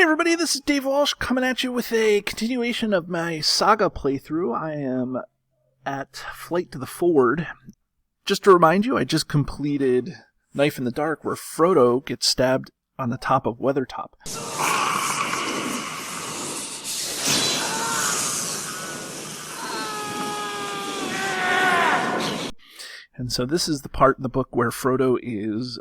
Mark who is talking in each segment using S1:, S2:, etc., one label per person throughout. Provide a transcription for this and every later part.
S1: everybody, this is Dave Walsh coming at you with a continuation of my Saga playthrough. I am at Flight to the Ford. Just to remind you, I just completed Knife in the Dark, where Frodo gets stabbed on the top of Weathertop. And so this is the part in the book where Frodo is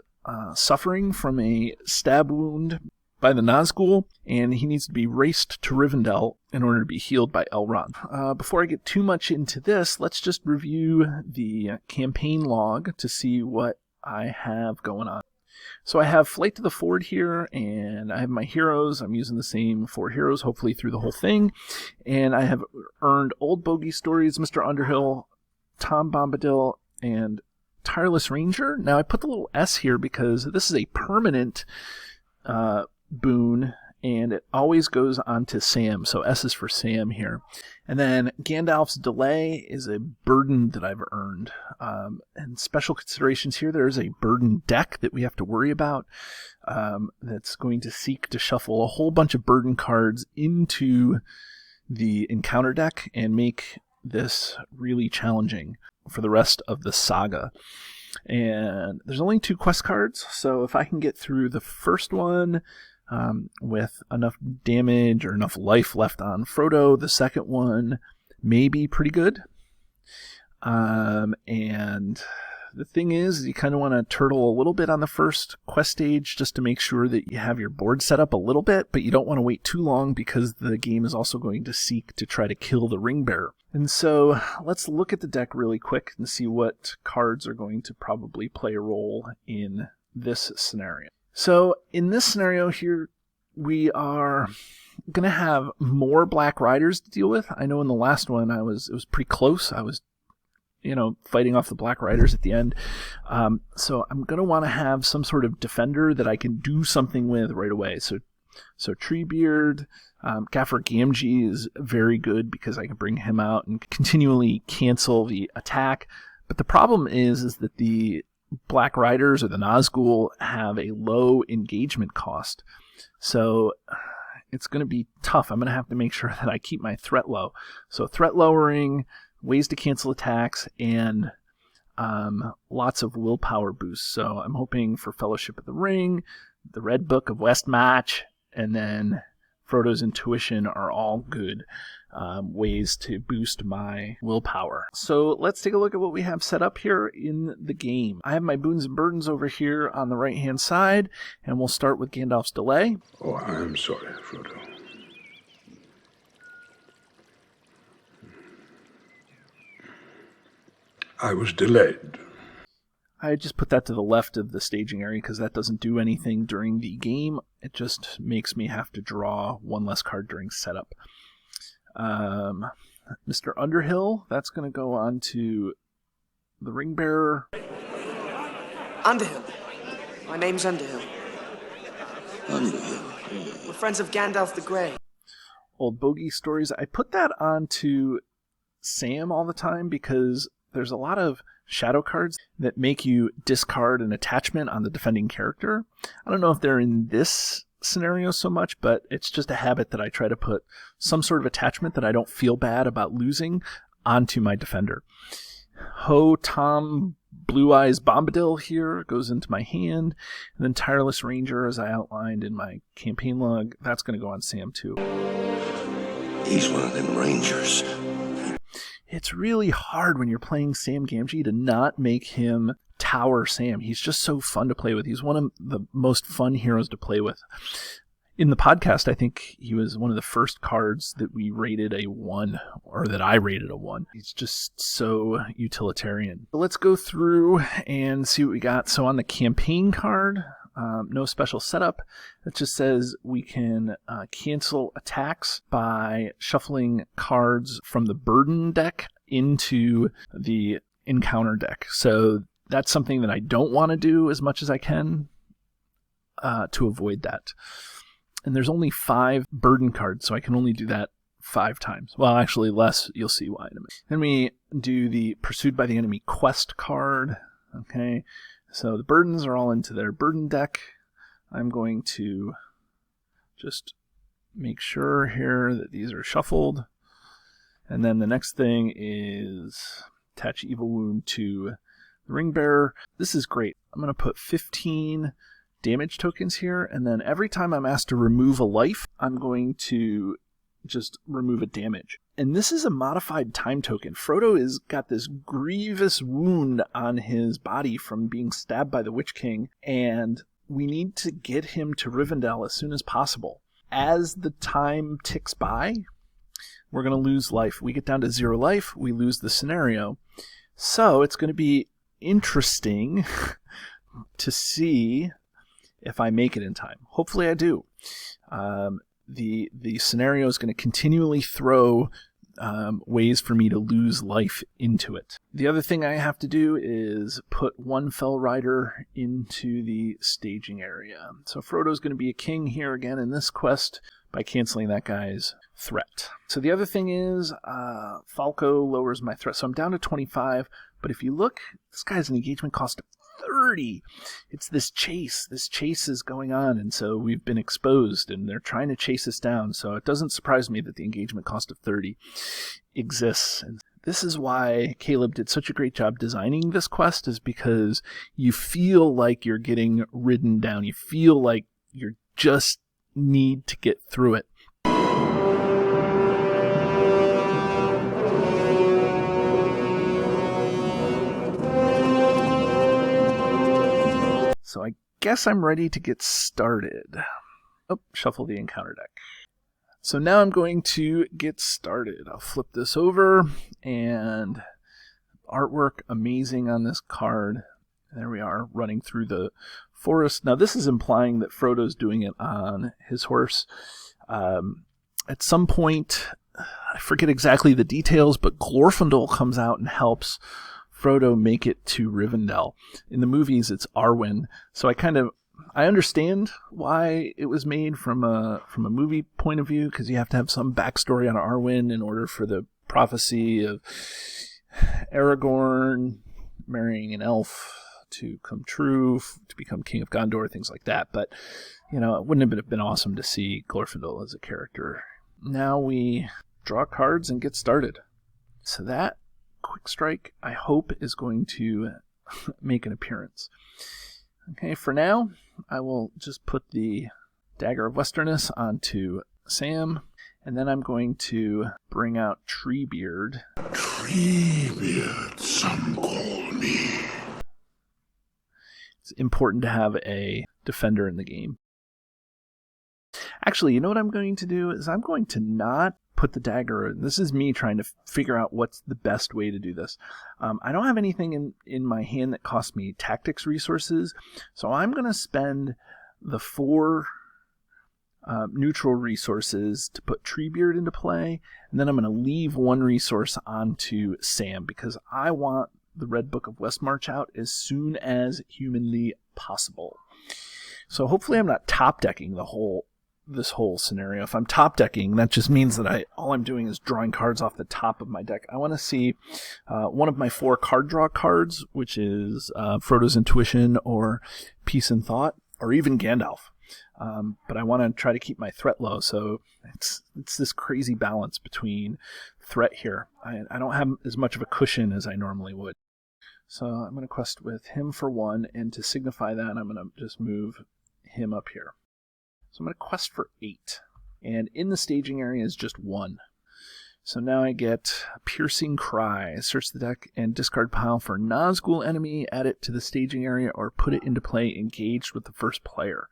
S1: suffering from a stab wound by the Nazgul, and he needs to be raced to Rivendell in order to be healed by Elrond. Before I get too much into this, let's just review the campaign log to see what I have going on. So I have Flight to the Ford here, and I have my heroes. I'm using the same 4 heroes, hopefully through the whole thing. And I have earned Old Bogey Stories, Mr. Underhill, Tom Bombadil, and Tireless Ranger. Now I put the little S here because this is a permanent boon, and it always goes on to Sam, so S is for Sam here. And then Gandalf's Delay is a burden that I've earned. And special considerations here, there's a burden deck that we have to worry about that's going to seek to shuffle a whole bunch of burden cards into the encounter deck and make this really challenging for the rest of the saga. And there's only 2 quest cards, so if I can get through the first one with enough damage or enough life left on Frodo, the second one may be pretty good. And the thing is, you kind of want to turtle a little bit on the first quest stage just to make sure that you have your board set up a little bit, but you don't want to wait too long because the game is also going to seek to try to kill the ring bearer. And so let's look at the deck really quick and see what cards are going to probably play a role in this scenario. So in this scenario here, we are going to have more Black Riders to deal with. I know in the last one it was pretty close. I was fighting off the Black Riders at the end. So I'm going to want to have some sort of defender that I can do something with right away. So Treebeard, Gaffer Gamgee is very good because I can bring him out and continually cancel the attack. But the problem is that the Black Riders or the Nazgul have a low engagement cost. So it's going to be tough. I'm going to have to make sure that I keep my threat low. So threat lowering, ways to cancel attacks, and lots of willpower boosts. So I'm hoping for Fellowship of the Ring, the Red Book of Westmarch, and then Frodo's Intuition are all good ways to boost my willpower. So let's take a look at what we have set up here in the game. I have my boons and burdens over here on the right hand side, and we'll start with Gandalf's Delay.
S2: Oh, I'm sorry, Frodo. I was delayed.
S1: I just put that to the left of the staging area because that doesn't do anything during the game. It just makes me have to draw 1 less card during setup. Mr. Underhill, that's going to go on to the Ring Bearer.
S3: Underhill. My name's Underhill.
S2: Underhill.
S3: We're friends of Gandalf the Grey.
S1: Old Bogey Stories. I put that on to Sam all the time because there's a lot of shadow cards that make you discard an attachment on the defending character. I don't know if they're in this scenario so much, but it's just a habit that I try to put some sort of attachment that I don't feel bad about losing onto my defender. Ho Tom Blue Eyes Bombadil here goes into my hand, and then Tireless Ranger, as I outlined in my campaign log, that's going to go on Sam too.
S2: He's one of them rangers.
S1: It's really hard when you're playing Sam Gamgee to not make him Tower Sam. He's just so fun to play with. He's one of the most fun heroes to play with. In the podcast, I think he was one of the first cards that we rated a 1, or that I rated a 1. He's just so utilitarian. But let's go through and see what we got. So on the campaign card, no special setup. It just says we can cancel attacks by shuffling cards from the burden deck into the encounter deck. So that's something that I don't want to do as much as I can to avoid that. And there's only 5 burden cards, so I can only do that 5 times. Well, actually less. You'll see why in a minute. Then we do the Pursued by the Enemy quest card. Okay, so the burdens are all into their burden deck. I'm going to just make sure here that these are shuffled. And then the next thing is attach Evil Wound to the Ring Bearer. This is great. I'm going to put 15 damage tokens here, and then every time I'm asked to remove a life, I'm going to just remove a damage. And this is a modified time token. Frodo has got this grievous wound on his body from being stabbed by the Witch King, and we need to get him to Rivendell as soon as possible. As the time ticks by, we're going to lose life. We get down to 0 life, we lose the scenario. So it's going to be interesting to see if I make it in time. Hopefully I do. The scenario is going to continually throw ways for me to lose life into it. The other thing I have to do is put one Fell Rider into the staging area. So Frodo's going to be a king here again in this quest by canceling that guy's threat. So the other thing is Falco lowers my threat. So I'm down to 25, but if you look, this guy has an engagement cost of 30. It's this chase. This chase is going on, and so we've been exposed, and they're trying to chase us down. So it doesn't surprise me that the engagement cost of 30 exists. And this is why Caleb did such a great job designing this quest, is because you feel like you're getting ridden down. You feel like you just need to get through it. So I guess I'm ready to get started. Oh, shuffle the encounter deck. So now I'm going to get started. I'll flip this over, and artwork amazing on this card. There we are, running through the forest. Now this is implying that Frodo's doing it on his horse. At some point, I forget exactly the details, but Glorfindel comes out and helps Frodo make it to Rivendell. In the movies, it's Arwen. So I understand why it was made from a movie point of view, because you have to have some backstory on Arwen in order for the prophecy of Aragorn marrying an elf to come true, to become King of Gondor, things like that. But, it wouldn't have been awesome to see Glorfindel as a character. Now we draw cards and get started. So that Quick Strike, I hope, is going to make an appearance. Okay, for now, I will just put the Dagger of Westerness onto Sam, and then I'm going to bring out Treebeard.
S2: Treebeard, some call me.
S1: It's important to have a defender in the game. Actually, you know what I'm going to do is I'm going to not put the dagger in. This is me trying to figure out what's the best way to do this. I don't have anything in my hand that costs me tactics resources, so I'm going to spend the 4 neutral resources to put Treebeard into play, and then I'm going to leave 1 resource onto Sam, because I want the Red Book of Westmarch out as soon as humanly possible. So hopefully I'm not top decking this whole scenario. If I'm top decking, that just means that all I'm doing is drawing cards off the top of my deck. I want to see one of my 4 card draw cards, which is Frodo's Intuition or Peace and Thought, or even Gandalf. But I want to try to keep my threat low, so it's this crazy balance between threat here. I don't have as much of a cushion as I normally would. So I'm going to quest with him for 1, and to signify that, I'm going to just move him up here. So I'm going to quest for 8, and in the staging area is just 1. So now I get Piercing Cry. Search the deck and discard pile for Nazgul enemy, add it to the staging area, or put it into play engaged with the first player.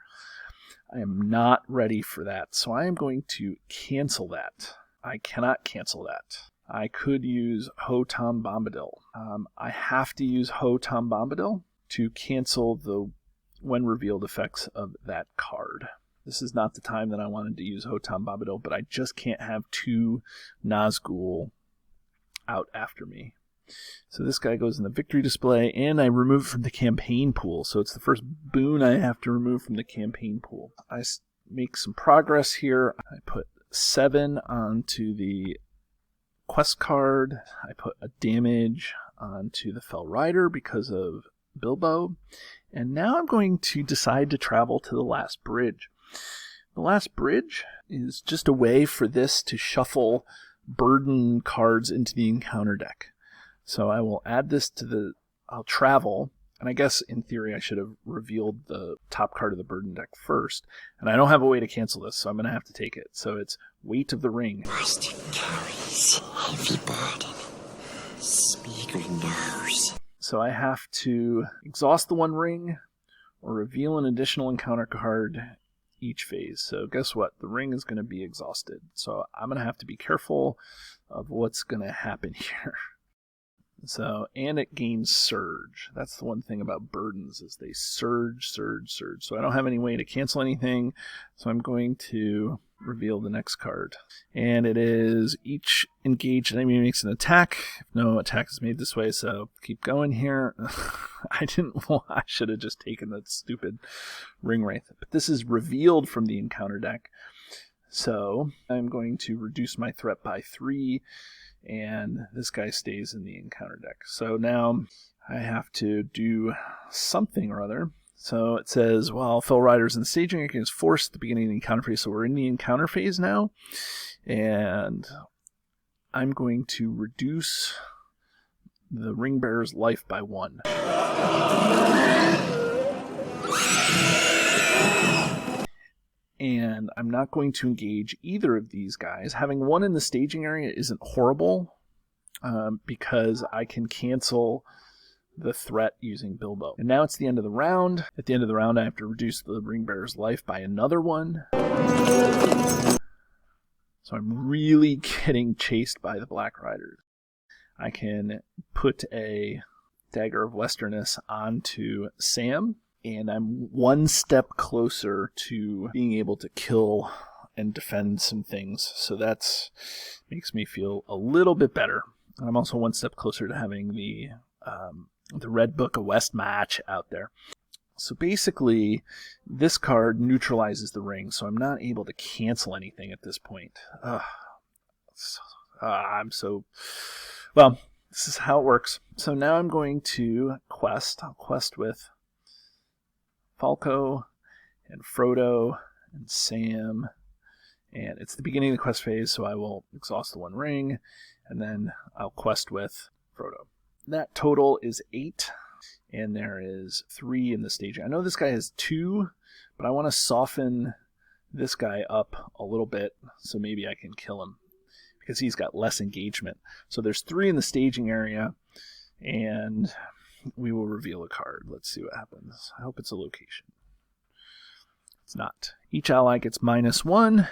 S1: I am not ready for that, so I am going to cancel that. I cannot cancel that. I could use Ho Tom Bombadil. I have to use Ho Tom Bombadil to cancel the when revealed effects of that card. This is not the time that I wanted to use Ho Tom Bombadil, but I just can't have 2 Nazgul out after me. So this guy goes in the victory display, and I remove it from the campaign pool. So it's the first boon I have to remove from the campaign pool. I make some progress here. I put 7 onto the quest card. I put a damage onto the Fell Rider because of Bilbo. And now I'm going to decide to travel to the last bridge. The last bridge is just a way for this to shuffle burden cards into the encounter deck. So I will add this to I'll travel, and I guess in theory I should have revealed the top card of the burden deck first, and I don't have a way to cancel this, so I'm going to have to take it. So it's Weight of the Ring.
S4: Boston carries heavy burden. Spiegel knows.
S1: So I have to exhaust the one ring or reveal an additional encounter card each phase. So guess what? The ring is going to be exhausted. So I'm going to have to be careful of what's going to happen here. So, and it gains surge. That's the one thing about burdens is they surge. So I don't have any way to cancel anything. So I'm going to reveal the next card. And it is each engaged enemy makes an attack. If no attack is made this way, so keep going here. I should have just taken that stupid Ring Wraith. But this is revealed from the encounter deck. So I'm going to reduce my threat by 3. And this guy stays in the encounter deck. So now I have to do something or other. So it says, while Fell Riders in the staging area is forced at the beginning of the encounter phase. So we're in the encounter phase now. And I'm going to reduce the Ring Bearer's life by 1. And I'm not going to engage either of these guys. Having 1 in the staging area isn't horrible because I can cancel the threat using Bilbo. And now it's the end of the round. At the end of the round, I have to reduce the Ring Bearer's life by another 1. So I'm really getting chased by the Black Riders. I can put a Dagger of Westerness onto Sam. And I'm 1 step closer to being able to kill and defend some things. So that makes me feel a little bit better. And I'm also 1 step closer to having the Red Book of West match out there. So basically, this card neutralizes the ring, so I'm not able to cancel anything at this point. Well, this is how it works. So now I'm going to quest. I'll quest with Falco and Frodo and Sam, and it's the beginning of the quest phase, so I will exhaust the 1 ring, and then I'll quest with Frodo. That total is 8, and there is 3 in the staging. I know this guy has 2, but I want to soften this guy up a little bit, so maybe I can kill him, because he's got less engagement. So there's 3 in the staging area, and we will reveal a card. Let's see what happens. I hope it's a location. It's not. Each ally gets -1.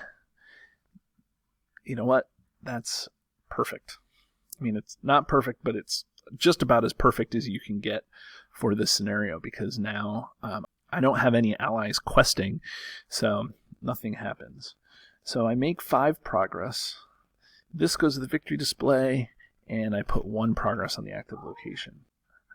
S1: You know what? That's perfect. I mean, it's not perfect, but it's just about as perfect as you can get for this scenario, because now I don't have any allies questing, so nothing happens. So I make 5 progress. This goes to the victory display, and I put 1 progress on the active location.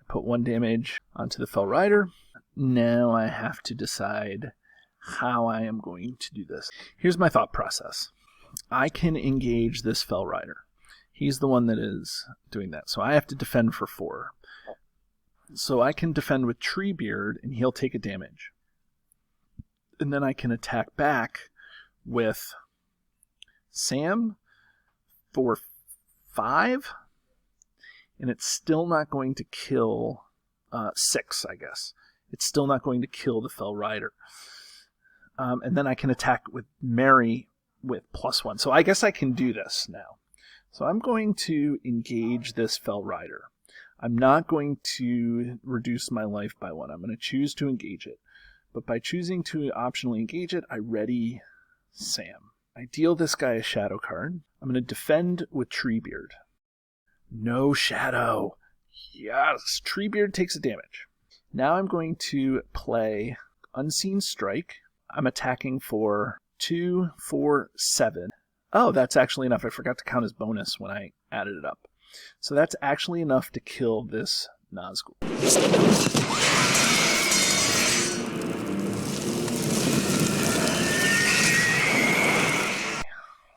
S1: Put 1 damage onto the Fell Rider. Now I have to decide how I am going to do this. Here's my thought process. I can engage this Fell Rider. He's the one that is doing that. So I have to defend for 4. So I can defend with Treebeard, and he'll take a damage. And then I can attack back with Sam for 5. And it's still not going to kill 6, I guess. It's still not going to kill the Fell Rider. And then I can attack with Mary with +1. So I guess I can do this now. So I'm going to engage this Fell Rider. I'm not going to reduce my life by 1. I'm going to choose to engage it. But by choosing to optionally engage it, I ready Sam. I deal this guy a shadow card. I'm going to defend with Treebeard. No shadow. Yes. Treebeard takes a damage. Now I'm going to play Unseen Strike. I'm attacking for 2, 4, 7. Oh, that's actually enough. I forgot to count his bonus when I added it up. So that's actually enough to kill this Nazgul.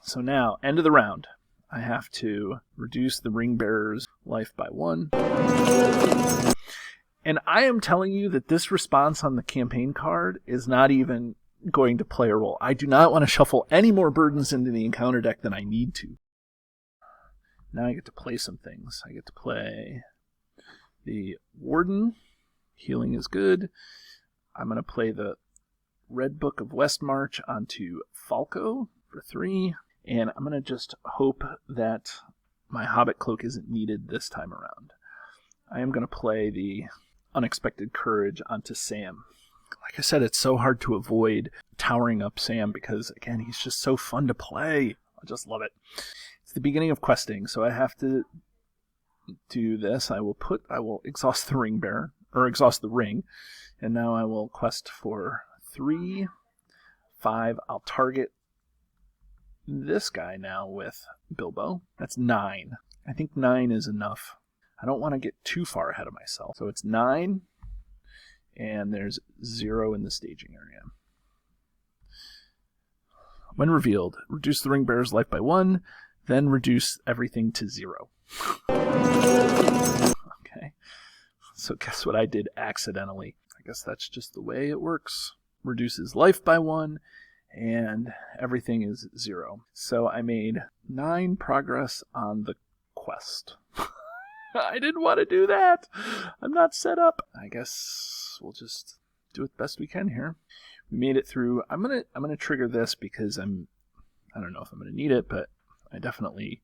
S1: So now, end of the round. I have to reduce the Ring Bearer's life by 1. And I am telling you that this response on the campaign card is not even going to play a role. I do not want to shuffle any more burdens into the encounter deck than I need to. Now I get to play some things. I get to play the Warden. Healing is good. I'm going to play the Red Book of Westmarch onto Falco for 3. And I'm going to just hope that my Hobbit Cloak isn't needed this time around. I am going to play the Unexpected Courage onto Sam. Like I said, it's so hard to avoid towering up Sam because, again, he's just so fun to play. I just love it. It's the beginning of questing, so I have to do this. I will exhaust the ring bearer, or exhaust the ring, and now I will quest for 3, 5. I'll target this guy now with Bilbo. That's 9. I think 9 is enough. I don't want to get too far ahead of myself. So it's 9, and there's 0 in the staging area. When revealed, reduce the ring bearer's life by 1, then reduce everything to 0. Okay. So guess what I did accidentally? I guess that's just the way it works. Reduces life by 1, and everything is 0. So I made 9 progress on the quest. I didn't want to do that. I'm not set up. I guess we'll just do it the best we can here. We made it through. I'm gonna trigger this because I don't know if I'm gonna need it, but I definitely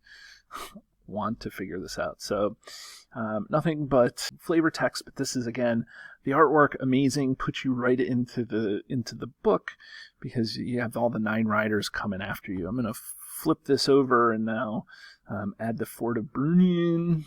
S1: want to figure this out. So nothing but flavor text, but this is, again, the artwork amazing, puts you right into the book because you have all the 9 riders coming after you. I'm gonna flip this over and now add the Fort of Brunion.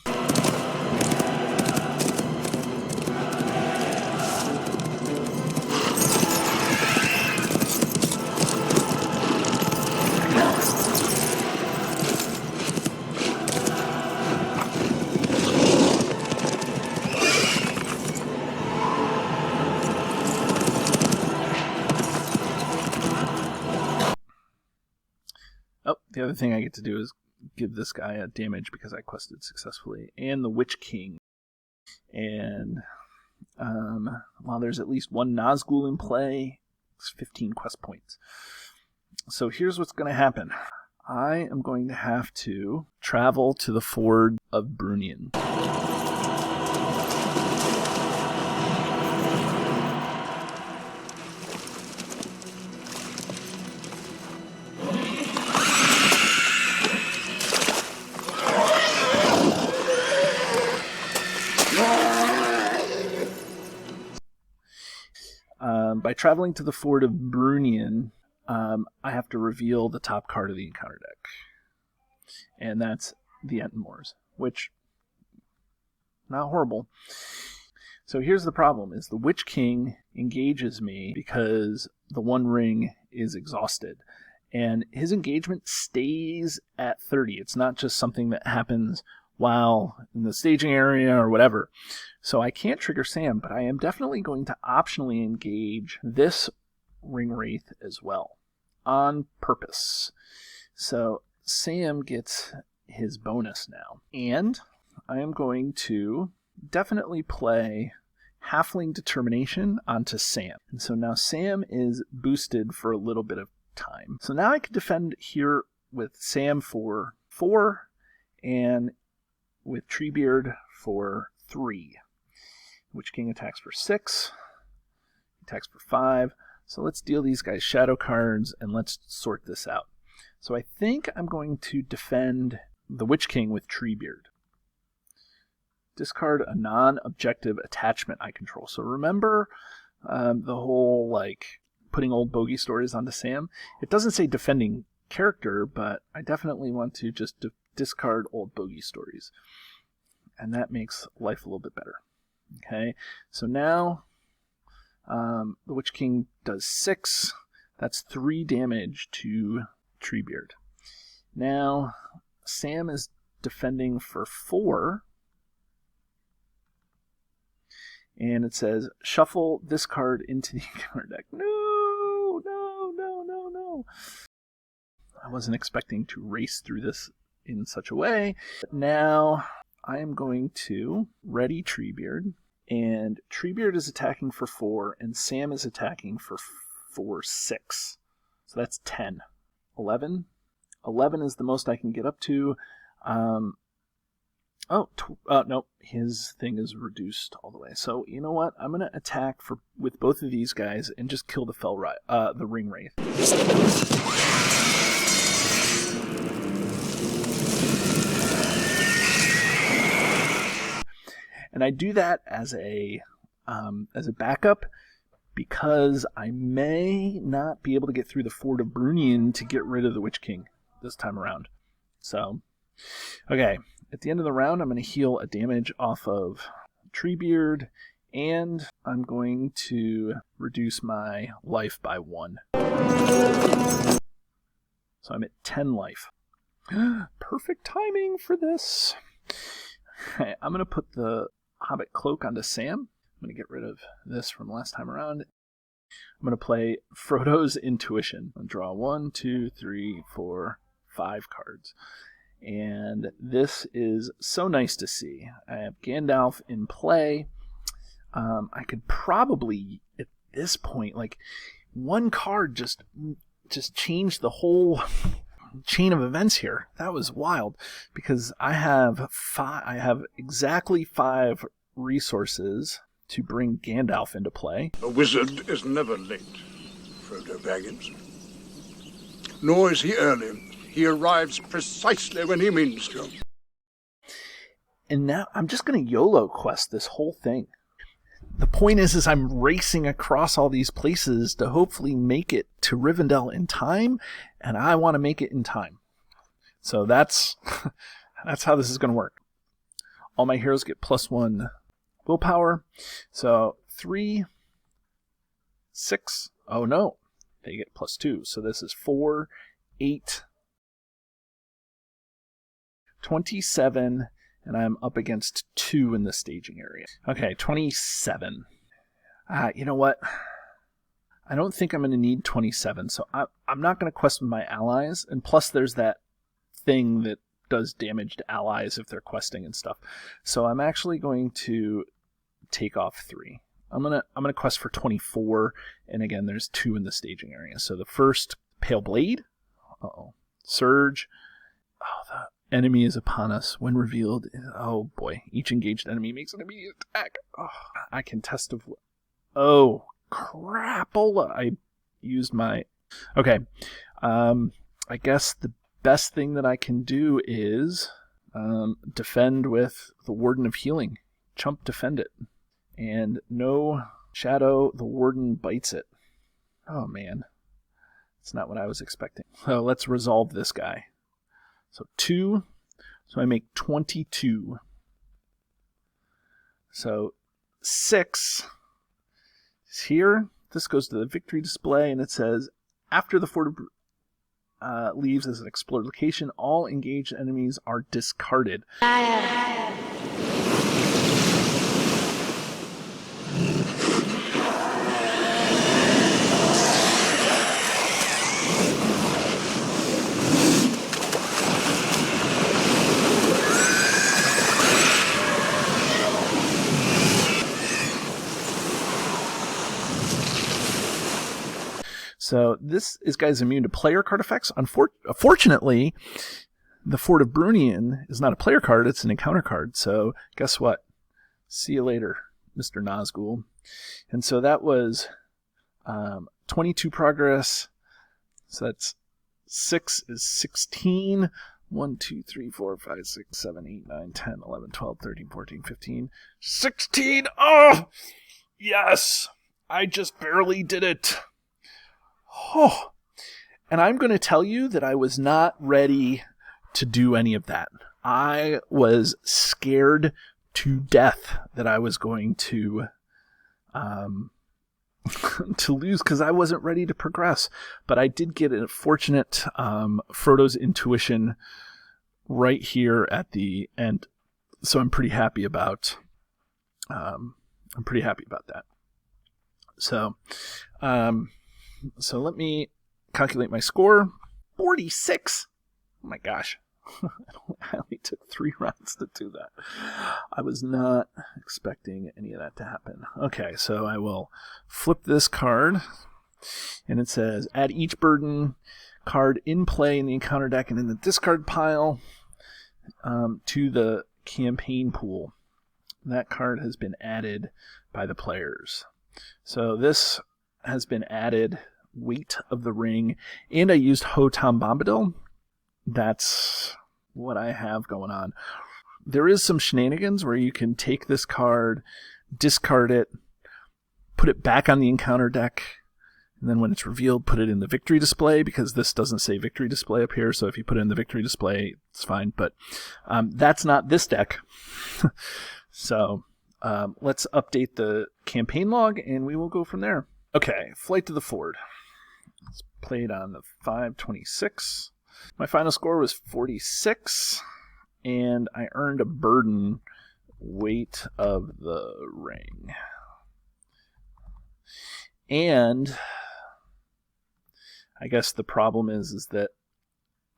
S1: Oh, the other thing I get to do is give this guy a damage because I quested successfully, and the Witch King. And while there's at least 1 Nazgul in play, it's 15 quest points. So here's what's going to happen. I am going to have to travel to the Ford of Brunion. By traveling to the Fort of Brunion, I have to reveal the top card of the encounter deck. And that's the Entenmoors, which, not horrible. So here's the problem, is the Witch King engages me because the One Ring is exhausted. And his engagement stays at 30. It's not just something that happens while in the staging area or whatever. So I can't trigger Sam, but I am definitely going to optionally engage this Ring Wraith as well, on purpose. So Sam gets his bonus now. And I am going to definitely play Halfling Determination onto Sam. And so now Sam is boosted for a little bit of time. So now I can defend here with Sam for 4 and with Treebeard for 3. Witch King attacks for 6, attacks for 5. So let's deal these guys shadow cards and let's sort this out. So I think I'm going to defend the Witch King with Treebeard. Discard a non-objective attachment I control. So remember the whole putting old bogey stories onto Sam? It doesn't say defending character, but I definitely want to just discard old bogey stories. And that makes life a little bit better. Okay, so now the Witch King does 6. That's 3 damage to Treebeard. Now Sam is defending for 4. And it says, shuffle this card into the encounter deck. No. I wasn't expecting to race through this in such a way. But now I am going to ready Treebeard. And Treebeard is attacking for 4, and Sam is attacking for 4, 6. So that's 10. 11. 11 is the most I can get up to. No, his thing is reduced all the way. So you know what? I'm gonna attack with both of these guys and just kill the ring wraith. And I do that as a backup because I may not be able to get through the Fort of Brunion to get rid of the Witch King this time around. So, okay. At the end of the round, I'm going to heal a damage off of Treebeard, and I'm going to reduce my life by 1. So I'm at 10 life. Perfect timing for this. Okay, I'm going to put the Hobbit Cloak onto Sam. I'm going to get rid of this from last time around. I'm going to play Frodo's Intuition. I'll draw 1, 2, 3, 4, 5 cards. And this is so nice to see. I have Gandalf in play. I could probably, at this point, like, one card just changed the whole chain of events here. That was wild, because I have exactly 5 resources to bring Gandalf into play.
S2: A wizard is never late, Frodo Baggins. Nor is he early. He arrives precisely when he means to.
S1: And now I'm just going to YOLO quest this whole thing. The point is I'm racing across all these places to hopefully make it to Rivendell in time, and I want to make it in time. So that's how this is going to work. All my heroes get +1 willpower. So 3, 6. Oh no, they get +2. So this is 4, 8, 27, and I'm up against 2 in the staging area. Okay, 27. You know what? I don't think I'm going to need 27, so I'm not going to quest with my allies, and plus there's that thing that does damage to allies if they're questing and stuff. So I'm actually going to take off 3. I'm gonna quest for 24, and again, there's 2 in the staging area. So the first, Pale Blade. Surge. Oh, the enemy is upon us. When revealed, oh boy, each engaged enemy makes an immediate attack. Oh, I can test of. Oh, crapola! I used my. Okay, I guess the best thing that I can do is defend with the Warden of Healing. Chump defend it. And no shadow, the Warden bites it. Oh man. It's not what I was expecting. So let's resolve this guy. So 2. So I make 22. So 6 is here. This goes to the victory display, and it says, after the Fort of leaves as an explored location, all engaged enemies are discarded. So this guy's immune to player card effects. Unfortunately, the Fort of Brunion is not a player card, it's an encounter card. So guess what? See you later, Mr. Nazgul. And so that was 22 progress. So that's 6 is 16. 1, 2, 3, 4, 5, 6, 7, 8, 9, 10, 11, 12, 13, 14, 15, 16. Oh, yes. I just barely did it. Oh, and I'm going to tell you that I was not ready to do any of that. I was scared to death that I was going to to lose because I wasn't ready to progress. But I did get a fortunate Frodo's Intuition right here at the end, so I'm pretty happy about that. So let me calculate my score. 46. Oh my gosh. I only took 3 rounds to do that. I was not expecting any of that to happen. Okay, so I will flip this card. And it says, add each burden card in play in the encounter deck and in the discard pile to the campaign pool. That card has been added by the players. So this has been added, Weight of the Ring, and I used Hotam Bombadil. That's what I have going on. There is some shenanigans where you can take this card, discard it, put it back on the encounter deck, and then when it's revealed, put it in the victory display, because this doesn't say victory display up here, so if you put it in the victory display, it's fine. But that's not this deck. So let's update the campaign log, and we will go from there. Okay, Flight to the Ford. It's played on the 5/26. My final score was 46, and I earned a burden, Weight of the Ring. And I guess the problem is that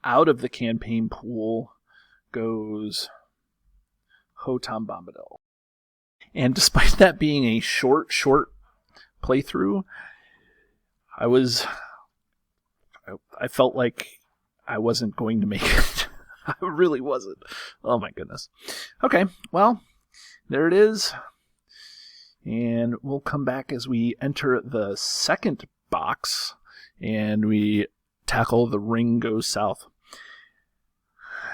S1: out of the campaign pool goes Hotam Bombadil. And despite that being a short playthrough, I felt like I wasn't going to make it. I really wasn't. Oh my goodness. Okay, well, there it is. And we'll come back as we enter the second box and we tackle The Ring Goes South.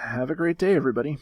S1: Have a great day, everybody.